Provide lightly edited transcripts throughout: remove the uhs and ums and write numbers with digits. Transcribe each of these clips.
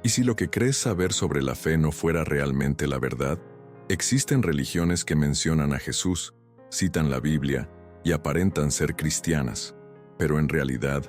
¿Y si lo que crees saber sobre la fe no fuera realmente la verdad? Existen religiones que mencionan a Jesús, citan la Biblia y aparentan ser cristianas, pero en realidad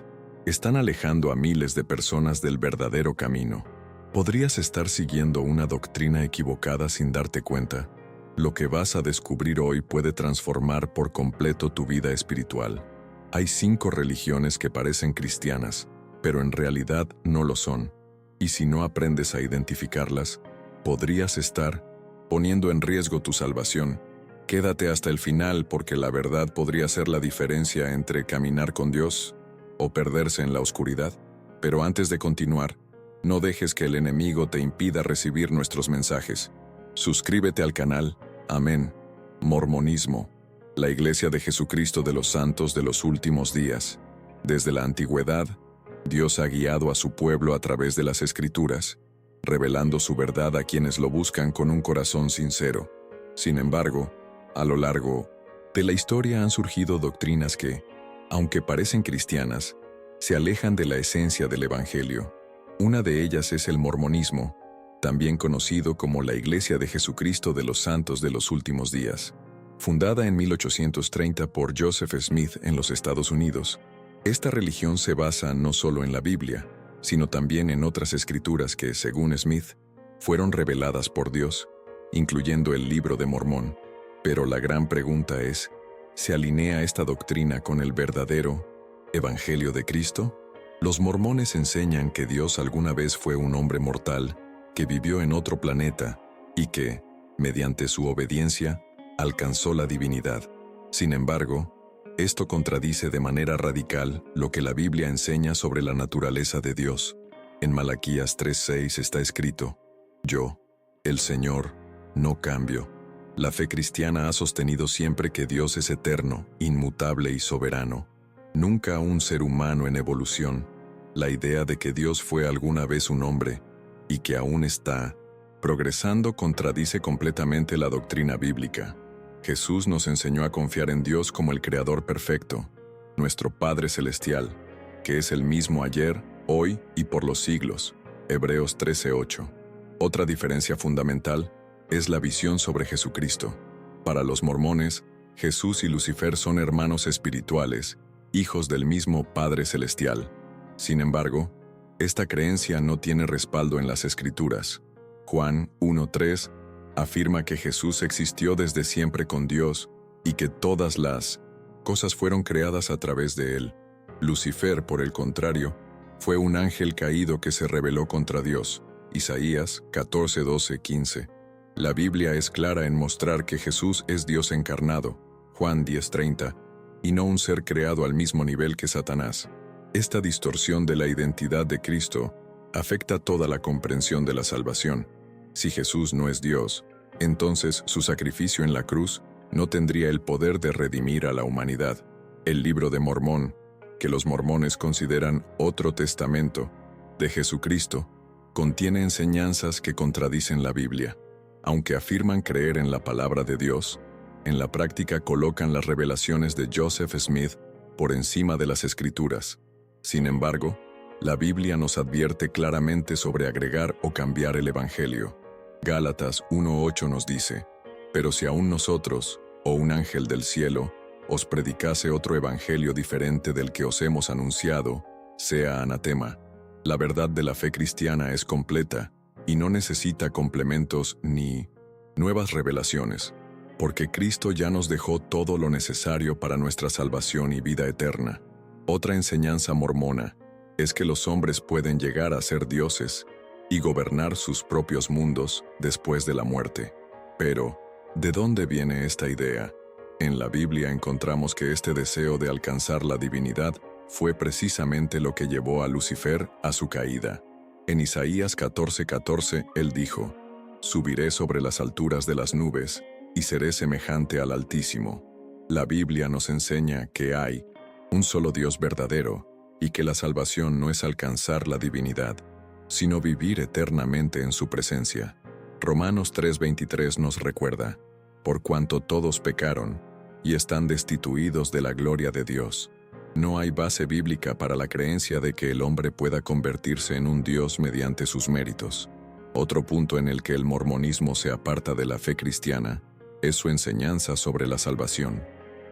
están alejando a miles de personas del verdadero camino. Podrías estar siguiendo una doctrina equivocada sin darte cuenta. Lo que vas a descubrir hoy puede transformar por completo tu vida espiritual. Hay 5 religiones que parecen cristianas, pero en realidad no lo son. Y si no aprendes a identificarlas, podrías estar poniendo en riesgo tu salvación. Quédate hasta el final porque la verdad podría ser la diferencia entre caminar con Dios o perderse en la oscuridad. Pero antes de continuar, no dejes que el enemigo te impida recibir nuestros mensajes. Suscríbete al canal. Amén. Mormonismo, la Iglesia de Jesucristo de los Santos de los Últimos Días. Desde la antigüedad, Dios ha guiado a su pueblo a través de las Escrituras, revelando su verdad a quienes lo buscan con un corazón sincero. Sin embargo, a lo largo de la historia han surgido doctrinas que, aunque parecen cristianas, se alejan de la esencia del Evangelio. Una de ellas es el mormonismo, también conocido como la Iglesia de Jesucristo de los Santos de los Últimos Días. Fundada en 1830 por Joseph Smith en los Estados Unidos, esta religión se basa no solo en la Biblia, sino también en otras escrituras que, según Smith, fueron reveladas por Dios, incluyendo el Libro de Mormón. Pero la gran pregunta es, ¿se alinea esta doctrina con el verdadero Evangelio de Cristo? Los mormones enseñan que Dios alguna vez fue un hombre mortal que vivió en otro planeta y que, mediante su obediencia, alcanzó la divinidad. Sin embargo, esto contradice de manera radical lo que la Biblia enseña sobre la naturaleza de Dios. En Malaquías 3:6 está escrito: Yo, el Señor, no cambio. La fe cristiana ha sostenido siempre que Dios es eterno, inmutable y soberano, nunca un ser humano en evolución. La idea de que Dios fue alguna vez un hombre y que aún está progresando contradice completamente la doctrina bíblica. Jesús nos enseñó a confiar en Dios como el Creador perfecto, nuestro Padre Celestial, que es el mismo ayer, hoy y por los siglos. Hebreos 13:8. Otra diferencia fundamental es la visión sobre Jesucristo. Para los mormones, Jesús y Lucifer son hermanos espirituales, hijos del mismo Padre Celestial. Sin embargo, esta creencia no tiene respaldo en las Escrituras. Juan 1:3 afirma que Jesús existió desde siempre con Dios y que todas las cosas fueron creadas a través de él. Lucifer, por el contrario, fue un ángel caído que se rebeló contra Dios. Isaías 14:12-15. La Biblia es clara en mostrar que Jesús es Dios encarnado, Juan 10:30, y no un ser creado al mismo nivel que Satanás. Esta distorsión de la identidad de Cristo afecta toda la comprensión de la salvación. Si Jesús no es Dios, entonces su sacrificio en la cruz no tendría el poder de redimir a la humanidad. El Libro de Mormón, que los mormones consideran otro testamento de Jesucristo, contiene enseñanzas que contradicen la Biblia. Aunque afirman creer en la palabra de Dios, en la práctica colocan las revelaciones de Joseph Smith por encima de las Escrituras. Sin embargo, la Biblia nos advierte claramente sobre agregar o cambiar el Evangelio. Gálatas 1:8 nos dice: Pero si aún nosotros, o un ángel del cielo, os predicase otro evangelio diferente del que os hemos anunciado, sea anatema. La verdad de la fe cristiana es completa y no necesita complementos ni nuevas revelaciones, porque Cristo ya nos dejó todo lo necesario para nuestra salvación y vida eterna. Otra enseñanza mormona es que los hombres pueden llegar a ser dioses y gobernar sus propios mundos después de la muerte. Pero, ¿de dónde viene esta idea? En la Biblia encontramos que este deseo de alcanzar la divinidad fue precisamente lo que llevó a Lucifer a su caída. En Isaías 14:14, él dijo: Subiré sobre las alturas de las nubes y seré semejante al Altísimo. La Biblia nos enseña que hay un solo Dios verdadero y que la salvación no es alcanzar la divinidad, sino vivir eternamente en su presencia. Romanos 3:23 nos recuerda: Por cuanto todos pecaron y están destituidos de la gloria de Dios. No hay base bíblica para la creencia de que el hombre pueda convertirse en un Dios mediante sus méritos. Otro punto en el que el mormonismo se aparta de la fe cristiana es su enseñanza sobre la salvación.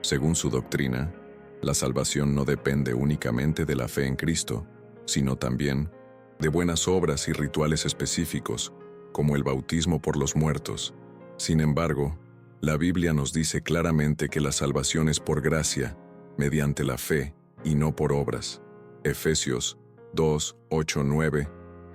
Según su doctrina, la salvación no depende únicamente de la fe en Cristo, sino también de buenas obras y rituales específicos, como el bautismo por los muertos. Sin embargo, la Biblia nos dice claramente que la salvación es por gracia, mediante la fe, y no por obras. Efesios 2, 8, 9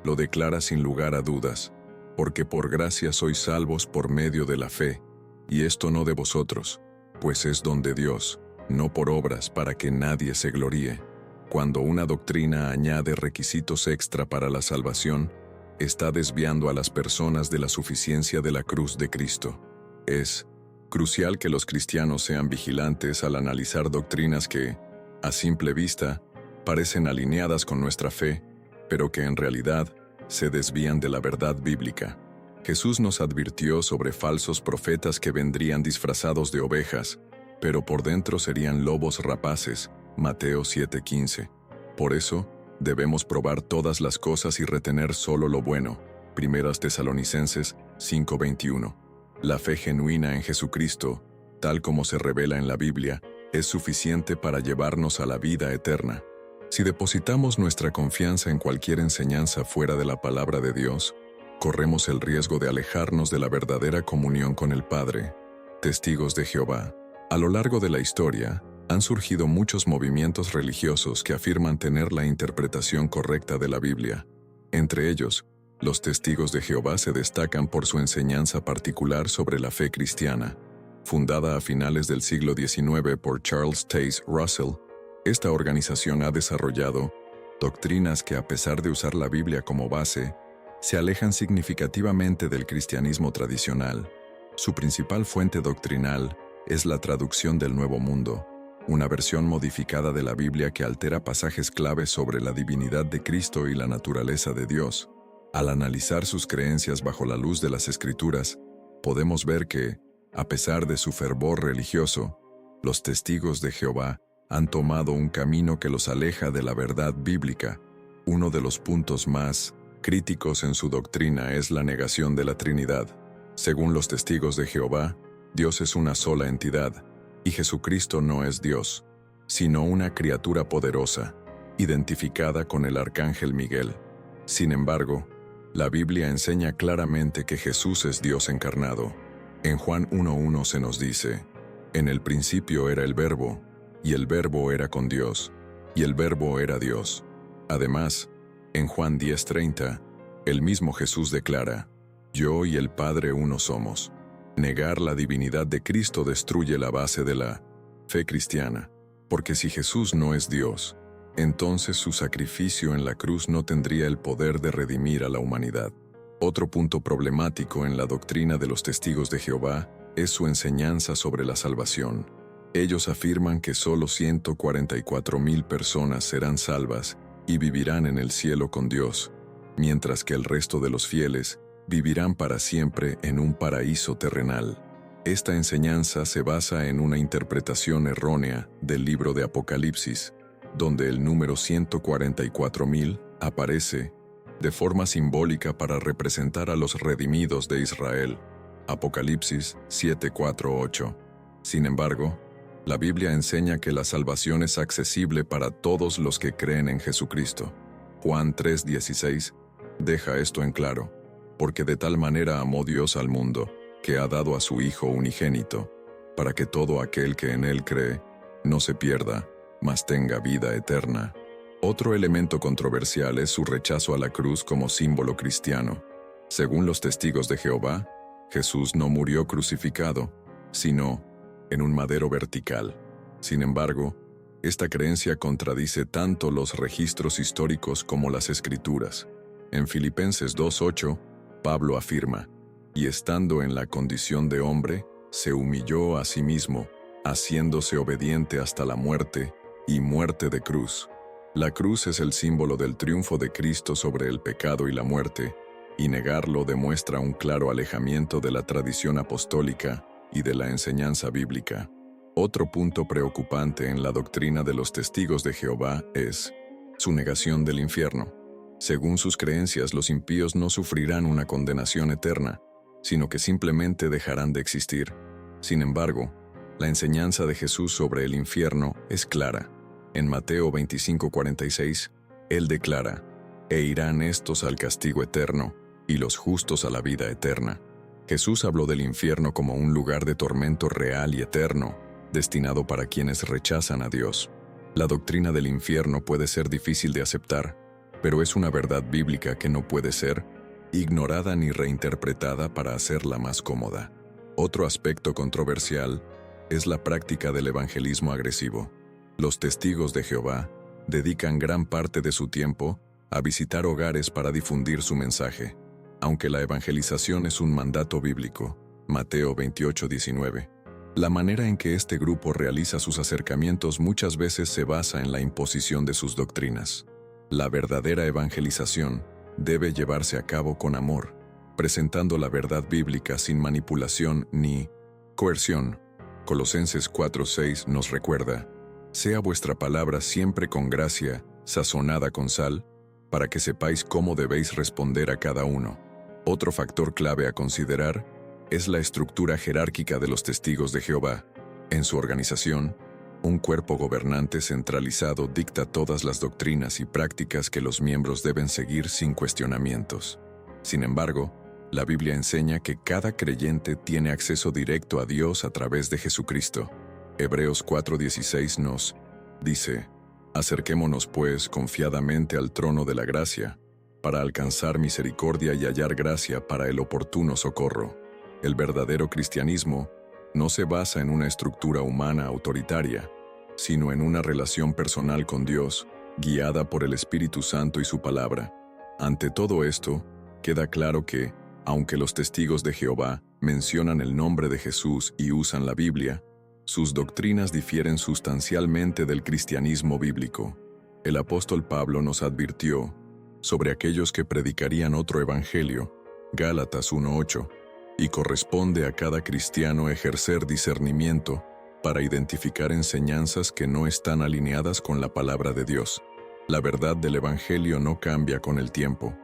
lo declara sin lugar a dudas, porque por gracia sois salvos por medio de la fe, y esto no de vosotros, pues es don de Dios, no por obras para que nadie se gloríe. Cuando una doctrina añade requisitos extra para la salvación, está desviando a las personas de la suficiencia de la cruz de Cristo. Es crucial que los cristianos sean vigilantes al analizar doctrinas que, a simple vista, parecen alineadas con nuestra fe, pero que en realidad se desvían de la verdad bíblica. Jesús nos advirtió sobre falsos profetas que vendrían disfrazados de ovejas, pero por dentro serían lobos rapaces, Mateo 7:15. Por eso, debemos probar todas las cosas y retener solo lo bueno, Primeras Tesalonicenses 5:21. La fe genuina en Jesucristo, tal como se revela en la Biblia, es suficiente para llevarnos a la vida eterna. Si depositamos nuestra confianza en cualquier enseñanza fuera de la palabra de Dios, corremos el riesgo de alejarnos de la verdadera comunión con el Padre. Testigos de Jehová. A lo largo de la historia, han surgido muchos movimientos religiosos que afirman tener la interpretación correcta de la Biblia. Entre ellos, los Testigos de Jehová se destacan por su enseñanza particular sobre la fe cristiana. Fundada a finales del siglo XIX por Charles Taze Russell, esta organización ha desarrollado doctrinas que, a pesar de usar la Biblia como base, se alejan significativamente del cristianismo tradicional. Su principal fuente doctrinal es la traducción del Nuevo Mundo, una versión modificada de la Biblia que altera pasajes claves sobre la divinidad de Cristo y la naturaleza de Dios. Al analizar sus creencias bajo la luz de las Escrituras, podemos ver que, a pesar de su fervor religioso, los Testigos de Jehová han tomado un camino que los aleja de la verdad bíblica. Uno de los puntos más críticos en su doctrina es la negación de la Trinidad. Según los Testigos de Jehová, Dios es una sola entidad, y Jesucristo no es Dios, sino una criatura poderosa, identificada con el arcángel Miguel. Sin embargo, la Biblia enseña claramente que Jesús es Dios encarnado. En Juan 1:1 se nos dice: en el principio era el Verbo, y el Verbo era con Dios, y el Verbo era Dios. Además, en Juan 10:30, el mismo Jesús declara: yo y el Padre uno somos. Negar la divinidad de Cristo destruye la base de la fe cristiana, porque si Jesús no es Dios, entonces su sacrificio en la cruz no tendría el poder de redimir a la humanidad. Otro punto problemático en la doctrina de los Testigos de Jehová es su enseñanza sobre la salvación. Ellos afirman que solo 144,000 personas serán salvas y vivirán en el cielo con Dios, mientras que el resto de los fieles vivirán para siempre en un paraíso terrenal. Esta enseñanza se basa en una interpretación errónea del libro de Apocalipsis, donde el número 144,000 aparece de forma simbólica para representar a los redimidos de Israel. Apocalipsis 7:4-8. Sin embargo, la Biblia enseña que la salvación es accesible para todos los que creen en Jesucristo. Juan 3:16 deja esto en claro: porque de tal manera amó Dios al mundo, que ha dado a su Hijo unigénito, para que todo aquel que en él cree no se pierda, mas tenga vida eterna. Otro elemento controversial es su rechazo a la cruz como símbolo cristiano. Según los Testigos de Jehová, Jesús no murió crucificado, sino en un madero vertical. Sin embargo, esta creencia contradice tanto los registros históricos como las Escrituras. En Filipenses 2:8, Pablo afirma: y estando en la condición de hombre, se humilló a sí mismo, haciéndose obediente hasta la muerte, y muerte de cruz. La cruz es el símbolo del triunfo de Cristo sobre el pecado y la muerte, y negarlo demuestra un claro alejamiento de la tradición apostólica y de la enseñanza bíblica. Otro punto preocupante en la doctrina de los testigos de Jehová es su negación del infierno. Según sus creencias, los impíos no sufrirán una condenación eterna, sino que simplemente dejarán de existir. Sin embargo, la enseñanza de Jesús sobre el infierno es clara. En Mateo 25:46, Él declara: «E irán estos al castigo eterno, y los justos a la vida eterna». Jesús habló del infierno como un lugar de tormento real y eterno, destinado para quienes rechazan a Dios. La doctrina del infierno puede ser difícil de aceptar, pero es una verdad bíblica que no puede ser ignorada ni reinterpretada para hacerla más cómoda. Otro aspecto controversial es la práctica del evangelismo agresivo. Los testigos de Jehová dedican gran parte de su tiempo a visitar hogares para difundir su mensaje, aunque la evangelización es un mandato bíblico. Mateo 28:19. La manera en que este grupo realiza sus acercamientos muchas veces se basa en la imposición de sus doctrinas. La verdadera evangelización debe llevarse a cabo con amor, presentando la verdad bíblica sin manipulación ni coerción. Colosenses 4:6 nos recuerda: «Sea vuestra palabra siempre con gracia, sazonada con sal, para que sepáis cómo debéis responder a cada uno». Otro factor clave a considerar es la estructura jerárquica de los testigos de Jehová. En su organización, un cuerpo gobernante centralizado dicta todas las doctrinas y prácticas que los miembros deben seguir sin cuestionamientos. Sin embargo, la Biblia enseña que cada creyente tiene acceso directo a Dios a través de Jesucristo. Hebreos 4:16 nos dice: «Acerquémonos pues confiadamente al trono de la gracia, para alcanzar misericordia y hallar gracia para el oportuno socorro». El verdadero cristianismo no se basa en una estructura humana autoritaria, sino en una relación personal con Dios, guiada por el Espíritu Santo y su palabra. Ante todo esto, queda claro que, aunque los testigos de Jehová mencionan el nombre de Jesús y usan la Biblia, sus doctrinas difieren sustancialmente del cristianismo bíblico. El apóstol Pablo nos advirtió sobre aquellos que predicarían otro evangelio, Gálatas 1:8, y corresponde a cada cristiano ejercer discernimiento para identificar enseñanzas que no están alineadas con la palabra de Dios. La verdad del evangelio no cambia con el tiempo,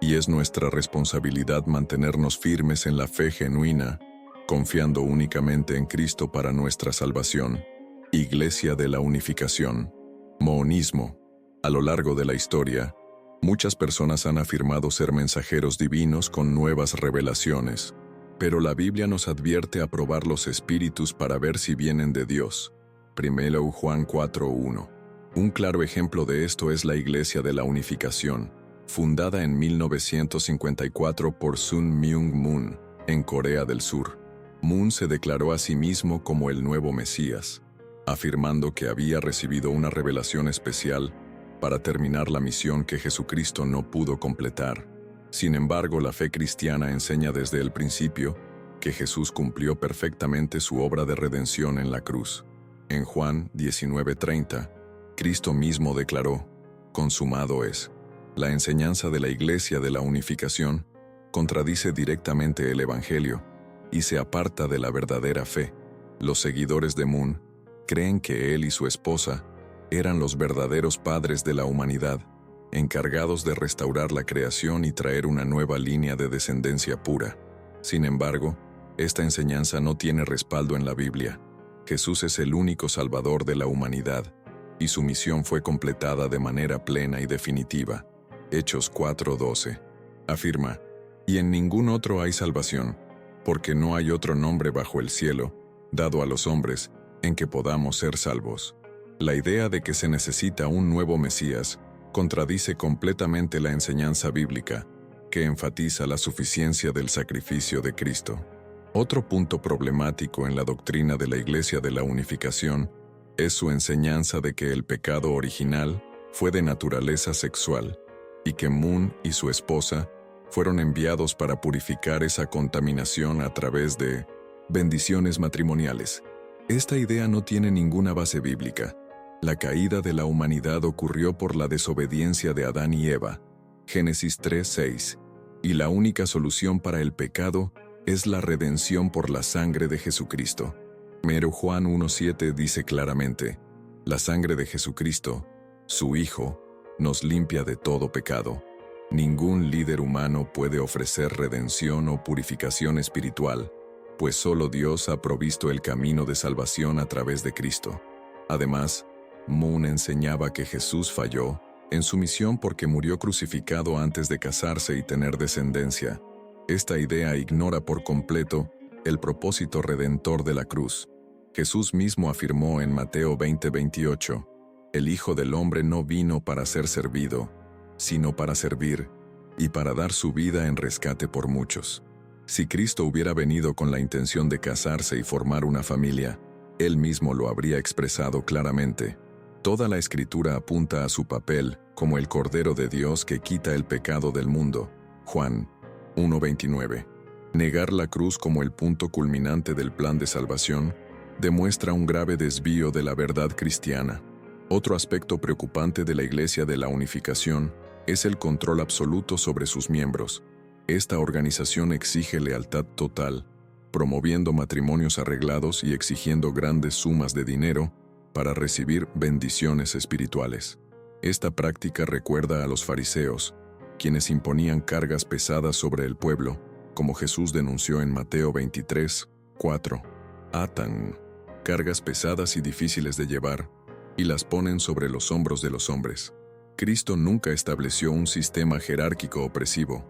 y es nuestra responsabilidad mantenernos firmes en la fe genuina, confiando únicamente en Cristo para nuestra salvación. Iglesia de la Unificación. Monismo. A lo largo de la historia, muchas personas han afirmado ser mensajeros divinos con nuevas revelaciones, pero la Biblia nos advierte a probar los espíritus para ver si vienen de Dios. 1 Juan 4:1. Un claro ejemplo de esto es la Iglesia de la Unificación, fundada en 1954 por Sun Myung Moon, en Corea del Sur. Moon se declaró a sí mismo como el nuevo Mesías, afirmando que había recibido una revelación especial para terminar la misión que Jesucristo no pudo completar. Sin embargo, la fe cristiana enseña desde el principio que Jesús cumplió perfectamente su obra de redención en la cruz. En Juan 19:30, Cristo mismo declaró: «Consumado es». La enseñanza de la Iglesia de la Unificación contradice directamente el Evangelio y se aparta de la verdadera fe. Los seguidores de Moon creen que él y su esposa eran los verdaderos padres de la humanidad, encargados de restaurar la creación y traer una nueva línea de descendencia pura. Sin embargo, esta enseñanza no tiene respaldo en la Biblia. Jesús es el único Salvador de la humanidad, y su misión fue completada de manera plena y definitiva. Hechos 4:12. Afirma: «Y en ningún otro hay salvación, porque no hay otro nombre bajo el cielo, dado a los hombres, en que podamos ser salvos». La idea de que se necesita un nuevo Mesías contradice completamente la enseñanza bíblica, que enfatiza la suficiencia del sacrificio de Cristo. Otro punto problemático en la doctrina de la Iglesia de la Unificación es su enseñanza de que el pecado original fue de naturaleza sexual, y que Moon y su esposa fueron enviados para purificar esa contaminación a través de bendiciones matrimoniales. Esta idea no tiene ninguna base bíblica. La caída de la humanidad ocurrió por la desobediencia de Adán y Eva, Génesis 3:6, y la única solución para el pecado es la redención por la sangre de Jesucristo. Pero Juan 1:7 dice claramente, la sangre de Jesucristo, su Hijo, nos limpia de todo pecado. Ningún líder humano puede ofrecer redención o purificación espiritual, pues solo Dios ha provisto el camino de salvación a través de Cristo. Además, Moon enseñaba que Jesús falló en su misión porque murió crucificado antes de casarse y tener descendencia. Esta idea ignora por completo el propósito redentor de la cruz. Jesús mismo afirmó en Mateo 20:28, el Hijo del Hombre no vino para ser servido, sino para servir, y para dar su vida en rescate por muchos. Si Cristo hubiera venido con la intención de casarse y formar una familia, Él mismo lo habría expresado claramente. Toda la Escritura apunta a su papel como el Cordero de Dios que quita el pecado del mundo. Juan 1:29. Negar la cruz como el punto culminante del plan de salvación demuestra un grave desvío de la verdad cristiana. Otro aspecto preocupante de la Iglesia de la Unificación es el control absoluto sobre sus miembros. Esta organización exige lealtad total, promoviendo matrimonios arreglados y exigiendo grandes sumas de dinero para recibir bendiciones espirituales. Esta práctica recuerda a los fariseos, quienes imponían cargas pesadas sobre el pueblo, como Jesús denunció en Mateo 23:4. Atan cargas pesadas y difíciles de llevar, y las ponen sobre los hombros de los hombres. Cristo nunca estableció un sistema jerárquico opresivo.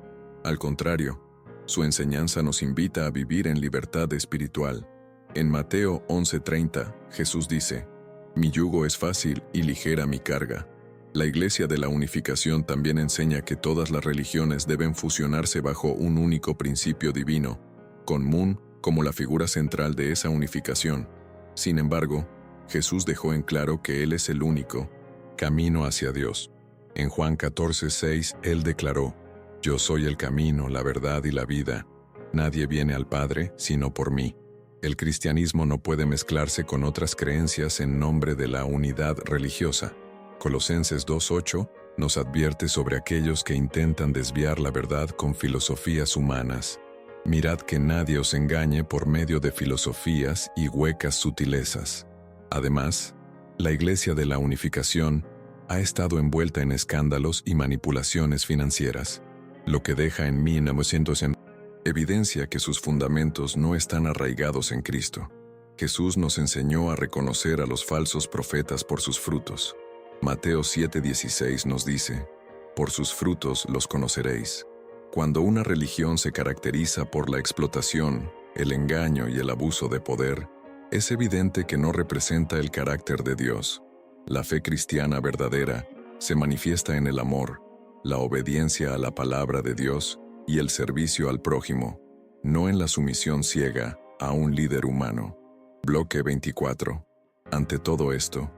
Al contrario, su enseñanza nos invita a vivir en libertad espiritual. En Mateo 11:30, Jesús dice, mi yugo es fácil y ligera mi carga. La Iglesia de la Unificación también enseña que todas las religiones deben fusionarse bajo un único principio divino, con Moon como la figura central de esa unificación. Sin embargo, Jesús dejó en claro que Él es el único camino hacia Dios. En Juan 14:6, Él declaró, yo soy el camino, la verdad y la vida. Nadie viene al Padre sino por mí. El cristianismo no puede mezclarse con otras creencias en nombre de la unidad religiosa. Colosenses 2:8 nos advierte sobre aquellos que intentan desviar la verdad con filosofías humanas. Mirad que nadie os engañe por medio de filosofías y huecas sutilezas. Además, la Iglesia de la Unificación ha estado envuelta en escándalos y manipulaciones financieras, lo que deja en 1900 evidencia que sus fundamentos no están arraigados en Cristo. Jesús nos enseñó a reconocer a los falsos profetas por sus frutos. Mateo 7:16 nos dice, por sus frutos los conoceréis. Cuando una religión se caracteriza por la explotación, el engaño y el abuso de poder, es evidente que no representa el carácter de Dios. La fe cristiana verdadera se manifiesta en el amor, la obediencia a la palabra de Dios y el servicio al prójimo, no en la sumisión ciega a un líder humano. Bloque 24. Ante todo esto,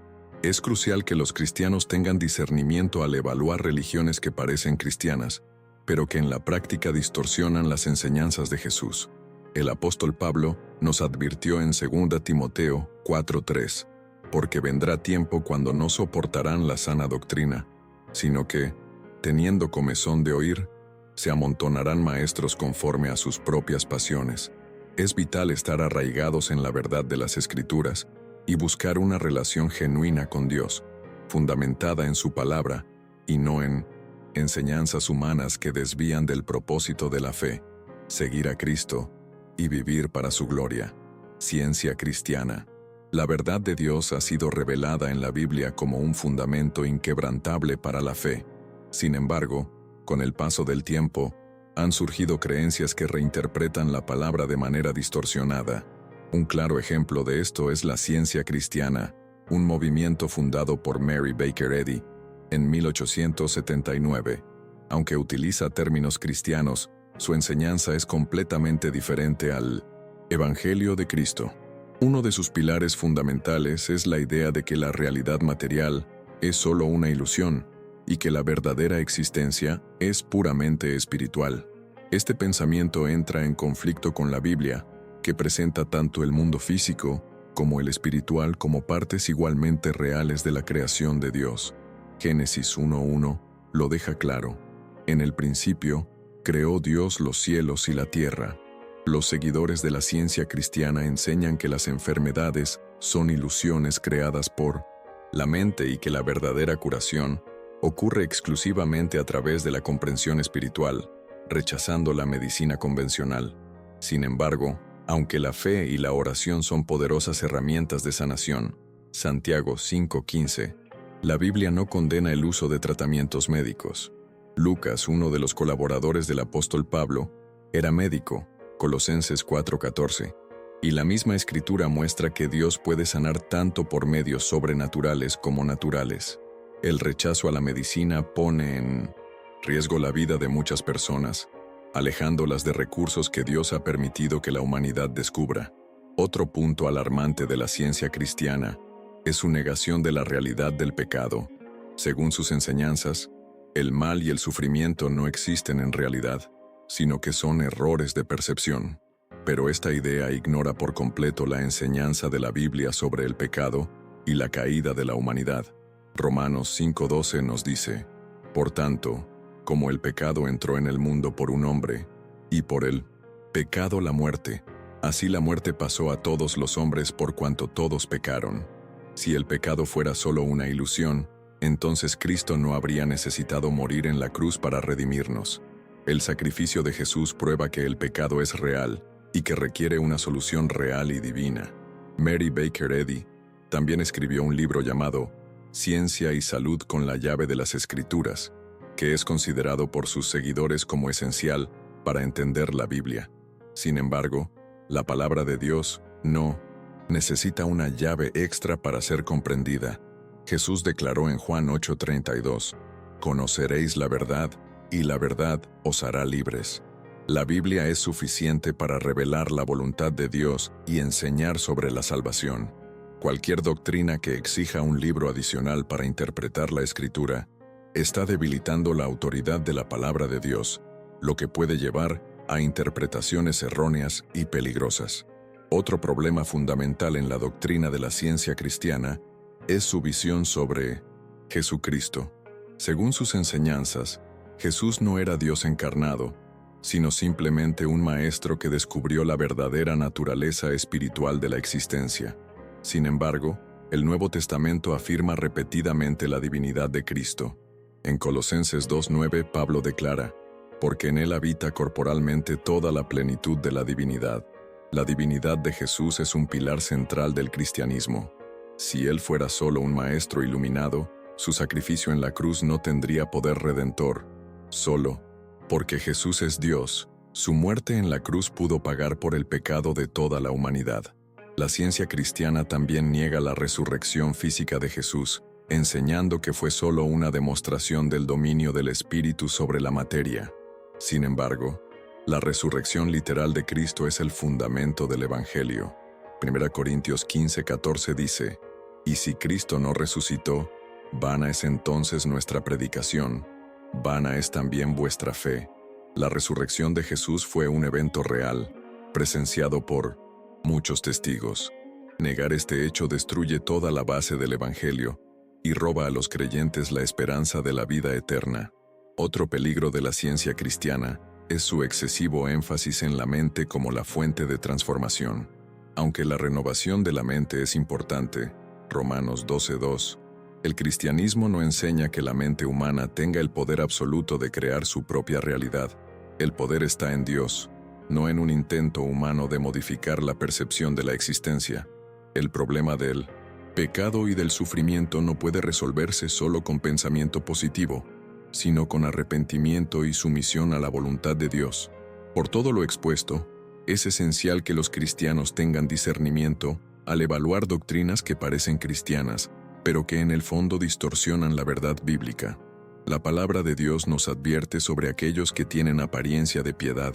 es crucial que los cristianos tengan discernimiento al evaluar religiones que parecen cristianas, pero que en la práctica distorsionan las enseñanzas de Jesús. El apóstol Pablo nos advirtió en 2 Timoteo 4:3, porque vendrá tiempo cuando no soportarán la sana doctrina, sino que, teniendo comezón de oír, se amontonarán maestros conforme a sus propias pasiones. Es vital estar arraigados en la verdad de las Escrituras y buscar una relación genuina con Dios, fundamentada en su palabra y no en enseñanzas humanas que desvían del propósito de la fe, seguir a Cristo y vivir para su gloria. Ciencia cristiana. La verdad de Dios ha sido revelada en la Biblia como un fundamento inquebrantable para la fe. Sin embargo, con el paso del tiempo, han surgido creencias que reinterpretan la palabra de manera distorsionada. Un claro ejemplo de esto es la ciencia cristiana, un movimiento fundado por Mary Baker Eddy en 1879. Aunque utiliza términos cristianos, su enseñanza es completamente diferente al Evangelio de Cristo. Uno de sus pilares fundamentales es la idea de que la realidad material es solo una ilusión y que la verdadera existencia es puramente espiritual. Este pensamiento entra en conflicto con la Biblia, que presenta tanto el mundo físico como el espiritual como partes igualmente reales de la creación de Dios. Génesis 1:1 lo deja claro. En el principio, creó Dios los cielos y la tierra. Los seguidores de la ciencia cristiana enseñan que las enfermedades son ilusiones creadas por la mente y que la verdadera curación ocurre exclusivamente a través de la comprensión espiritual, rechazando la medicina convencional. Sin embargo, aunque la fe y la oración son poderosas herramientas de sanación, Santiago 5:15, la Biblia no condena el uso de tratamientos médicos. Lucas, uno de los colaboradores del apóstol Pablo, era médico, Colosenses 4:14, y la misma escritura muestra que Dios puede sanar tanto por medios sobrenaturales como naturales. El rechazo a la medicina pone en riesgo la vida de muchas personas, alejándolas de recursos que Dios ha permitido que la humanidad descubra. Otro punto alarmante de la ciencia cristiana es su negación de la realidad del pecado. Según sus enseñanzas, el mal y el sufrimiento no existen en realidad, sino que son errores de percepción. Pero esta idea ignora por completo la enseñanza de la Biblia sobre el pecado y la caída de la humanidad. Romanos 5:12 nos dice: por tanto, como el pecado entró en el mundo por un hombre, y por el pecado la muerte, así la muerte pasó a todos los hombres por cuanto todos pecaron. Si el pecado fuera solo una ilusión, entonces Cristo no habría necesitado morir en la cruz para redimirnos. El sacrificio de Jesús prueba que el pecado es real y que requiere una solución real y divina. Mary Baker Eddy también escribió un libro llamado Ciencia y Salud con la llave de las Escrituras, que es considerado por sus seguidores como esencial para entender la Biblia. Sin embargo, la palabra de Dios no necesita una llave extra para ser comprendida. Jesús declaró en Juan 8:32, «Conoceréis la verdad, y la verdad os hará libres». La Biblia es suficiente para revelar la voluntad de Dios y enseñar sobre la salvación. Cualquier doctrina que exija un libro adicional para interpretar la Escritura está debilitando la autoridad de la palabra de Dios, lo que puede llevar a interpretaciones erróneas y peligrosas. Otro problema fundamental en la doctrina de la ciencia cristiana es su visión sobre Jesucristo. Según sus enseñanzas, Jesús no era Dios encarnado, sino simplemente un maestro que descubrió la verdadera naturaleza espiritual de la existencia. Sin embargo, el Nuevo Testamento afirma repetidamente la divinidad de Cristo. En Colosenses 2:9, Pablo declara: «Porque en él habita corporalmente toda la plenitud de la divinidad». La divinidad de Jesús es un pilar central del cristianismo. Si él fuera solo un maestro iluminado, su sacrificio en la cruz no tendría poder redentor. Solo porque Jesús es Dios, su muerte en la cruz pudo pagar por el pecado de toda la humanidad. La ciencia cristiana también niega la resurrección física de Jesús, enseñando que fue solo una demostración del dominio del Espíritu sobre la materia. Sin embargo, la resurrección literal de Cristo es el fundamento del Evangelio. 1 Corintios 15:14 dice: «Y si Cristo no resucitó, vana es entonces nuestra predicación, vana es también vuestra fe». La resurrección de Jesús fue un evento real, presenciado por muchos testigos. Negar este hecho destruye toda la base del Evangelio y roba a los creyentes la esperanza de la vida eterna. Otro peligro de la ciencia cristiana es su excesivo énfasis en la mente como la fuente de transformación. Aunque la renovación de la mente es importante, Romanos 12:2, el cristianismo no enseña que la mente humana tenga el poder absoluto de crear su propia realidad. El poder está en Dios, no en un intento humano de modificar la percepción de la existencia. El problema del pecado y del sufrimiento no puede resolverse solo con pensamiento positivo, sino con arrepentimiento y sumisión a la voluntad de Dios. Por todo lo expuesto, es esencial que los cristianos tengan discernimiento al evaluar doctrinas que parecen cristianas, pero que en el fondo distorsionan la verdad bíblica. La palabra de Dios nos advierte sobre aquellos que tienen apariencia de piedad,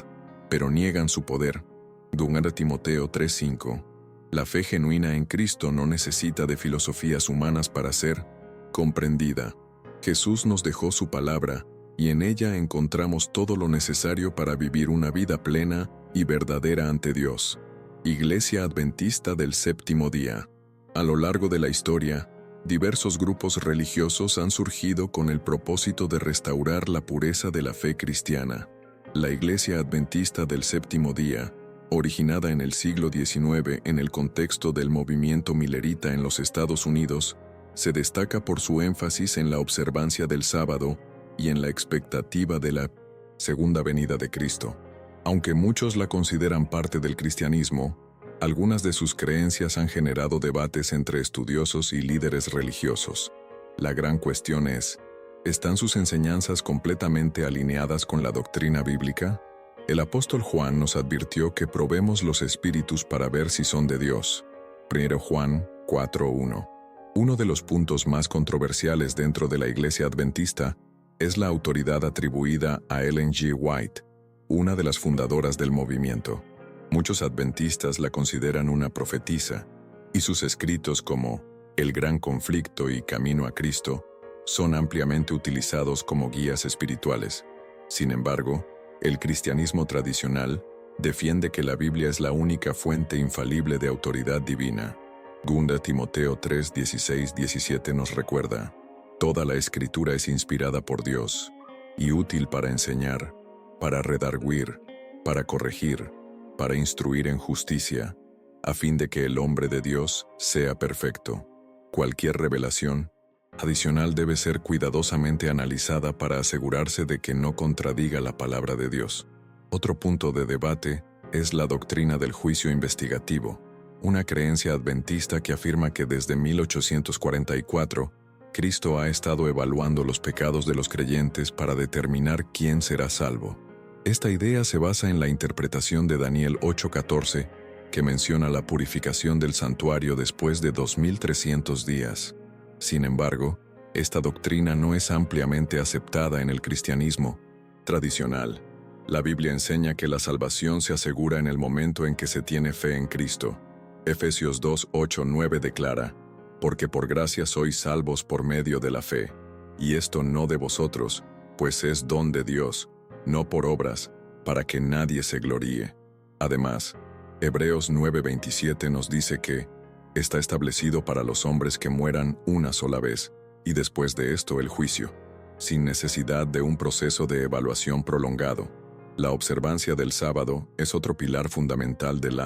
pero niegan su poder. 2 Timoteo 3:5. La fe genuina en Cristo no necesita de filosofías humanas para ser comprendida. Jesús nos dejó su palabra, y en ella encontramos todo lo necesario para vivir una vida plena y verdadera ante Dios. Iglesia Adventista del Séptimo Día. A lo largo de la historia, diversos grupos religiosos han surgido con el propósito de restaurar la pureza de la fe cristiana. La Iglesia Adventista del Séptimo Día Originada en el siglo XIX en el contexto del movimiento millerita en los Estados Unidos, se destaca por su énfasis en la observancia del sábado y en la expectativa de la segunda venida de Cristo. Aunque muchos la consideran parte del cristianismo, algunas de sus creencias han generado debates entre estudiosos y líderes religiosos. La gran cuestión es, ¿están sus enseñanzas completamente alineadas con la doctrina bíblica? El apóstol Juan nos advirtió que probemos los espíritus para ver si son de Dios. 1 Juan 4:1. Uno de los puntos más controversiales dentro de la Iglesia Adventista es la autoridad atribuida a Ellen G. White, una de las fundadoras del movimiento. Muchos adventistas la consideran una profetisa, y sus escritos como El Gran Conflicto y Camino a Cristo son ampliamente utilizados como guías espirituales. Sin embargo, el cristianismo tradicional defiende que la Biblia es la única fuente infalible de autoridad divina. 2 Timoteo 3:16-17 nos recuerda: toda la Escritura es inspirada por Dios y útil para enseñar, para redarguir, para corregir, para instruir en justicia, a fin de que el hombre de Dios sea perfecto. Cualquier revelación adicional debe ser cuidadosamente analizada para asegurarse de que no contradiga la palabra de Dios. Otro punto de debate es la doctrina del juicio investigativo, una creencia adventista que afirma que desde 1844, Cristo ha estado evaluando los pecados de los creyentes para determinar quién será salvo. Esta idea se basa en la interpretación de Daniel 8:14, que menciona la purificación del santuario después de 2300 días. Sin embargo, esta doctrina no es ampliamente aceptada en el cristianismo tradicional. La Biblia enseña que la salvación se asegura en el momento en que se tiene fe en Cristo. Efesios 2:8-9 declara: porque por gracia sois salvos por medio de la fe, y esto no de vosotros, pues es don de Dios, no por obras, para que nadie se gloríe. Además, Hebreos 9:27 nos dice que está establecido para los hombres que mueran una sola vez, y después de esto el juicio, sin necesidad de un proceso de evaluación prolongado. La observancia del sábado es otro pilar fundamental del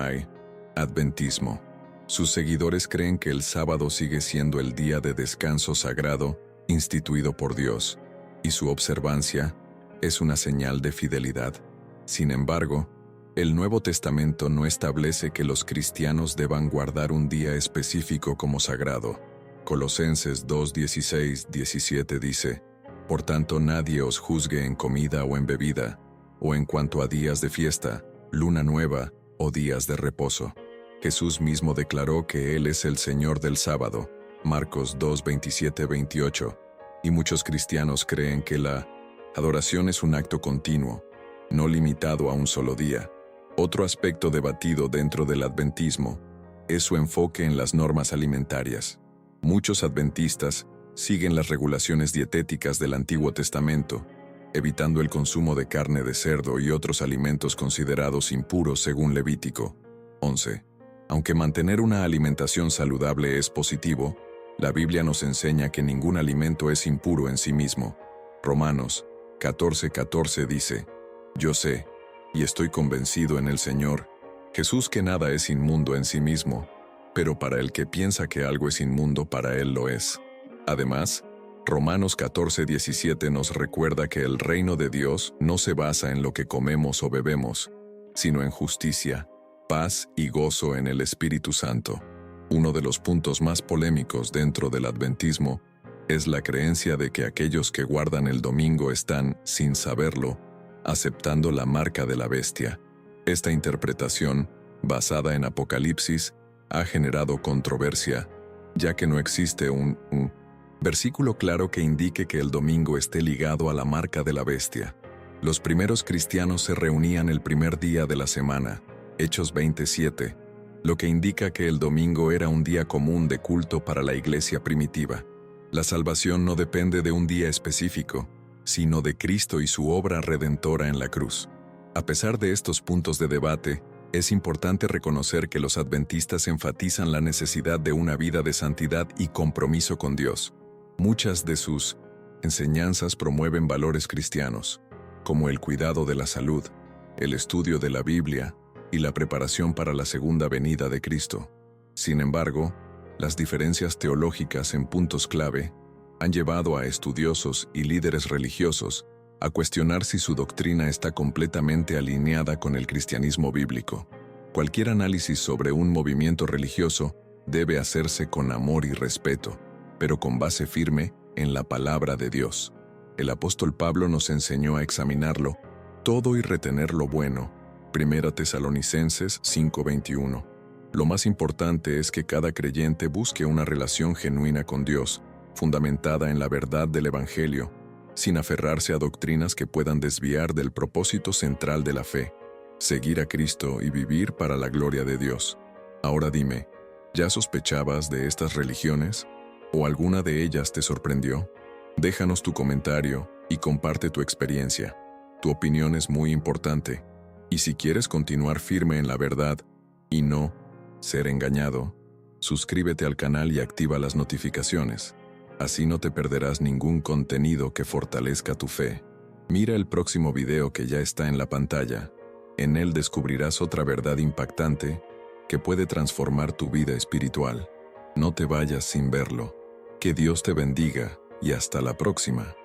adventismo. Sus seguidores creen que el sábado sigue siendo el día de descanso sagrado instituido por Dios, y su observancia es una señal de fidelidad. Sin embargo, el Nuevo Testamento no establece que los cristianos deban guardar un día específico como sagrado. Colosenses 2:16-17 dice: por tanto nadie os juzgue en comida o en bebida, o en cuanto a días de fiesta, luna nueva o días de reposo. Jesús mismo declaró que Él es el Señor del sábado, Marcos 2:27-28, y muchos cristianos creen que la adoración es un acto continuo, no limitado a un solo día. Otro aspecto debatido dentro del adventismo es su enfoque en las normas alimentarias. Muchos adventistas siguen las regulaciones dietéticas del Antiguo Testamento, evitando el consumo de carne de cerdo y otros alimentos considerados impuros según Levítico 11. Aunque mantener una alimentación saludable es positivo, la Biblia nos enseña que ningún alimento es impuro en sí mismo. Romanos 14:14 dice: yo sé, y estoy convencido en el Señor, Jesús, que nada es inmundo en sí mismo, pero para el que piensa que algo es inmundo, para él lo es. Además, Romanos 14:17 nos recuerda que el reino de Dios no se basa en lo que comemos o bebemos, sino en justicia, paz y gozo en el Espíritu Santo. Uno de los puntos más polémicos dentro del adventismo es la creencia de que aquellos que guardan el domingo están, sin saberlo, aceptando la marca de la bestia. Esta interpretación, basada en Apocalipsis, ha generado controversia, ya que no existe un versículo claro que indique que el domingo esté ligado a la marca de la bestia. Los primeros cristianos se reunían el primer día de la semana, Hechos 27, lo que indica que el domingo era un día común de culto para la iglesia primitiva. La salvación no depende de un día específico, sino de Cristo y su obra redentora en la cruz. A pesar de estos puntos de debate, es importante reconocer que los adventistas enfatizan la necesidad de una vida de santidad y compromiso con Dios. Muchas de sus enseñanzas promueven valores cristianos, como el cuidado de la salud, el estudio de la Biblia y la preparación para la segunda venida de Cristo. Sin embargo, las diferencias teológicas en puntos clave han llevado a estudiosos y líderes religiosos a cuestionar si su doctrina está completamente alineada con el cristianismo bíblico. Cualquier análisis sobre un movimiento religioso debe hacerse con amor y respeto, pero con base firme en la palabra de Dios. El apóstol Pablo nos enseñó a examinarlo todo y retener lo bueno. 1 Tesalonicenses 5:21. Lo más importante es que cada creyente busque una relación genuina con Dios, fundamentada en la verdad del Evangelio, sin aferrarse a doctrinas que puedan desviar del propósito central de la fe, seguir a Cristo y vivir para la gloria de Dios. Ahora dime, ¿ya sospechabas de estas religiones? ¿O alguna de ellas te sorprendió? Déjanos tu comentario y comparte tu experiencia. Tu opinión es muy importante. Y si quieres continuar firme en la verdad y no ser engañado, suscríbete al canal y activa las notificaciones. Así no te perderás ningún contenido que fortalezca tu fe. Mira el próximo video que ya está en la pantalla. En él descubrirás otra verdad impactante que puede transformar tu vida espiritual. No te vayas sin verlo. Que Dios te bendiga y hasta la próxima.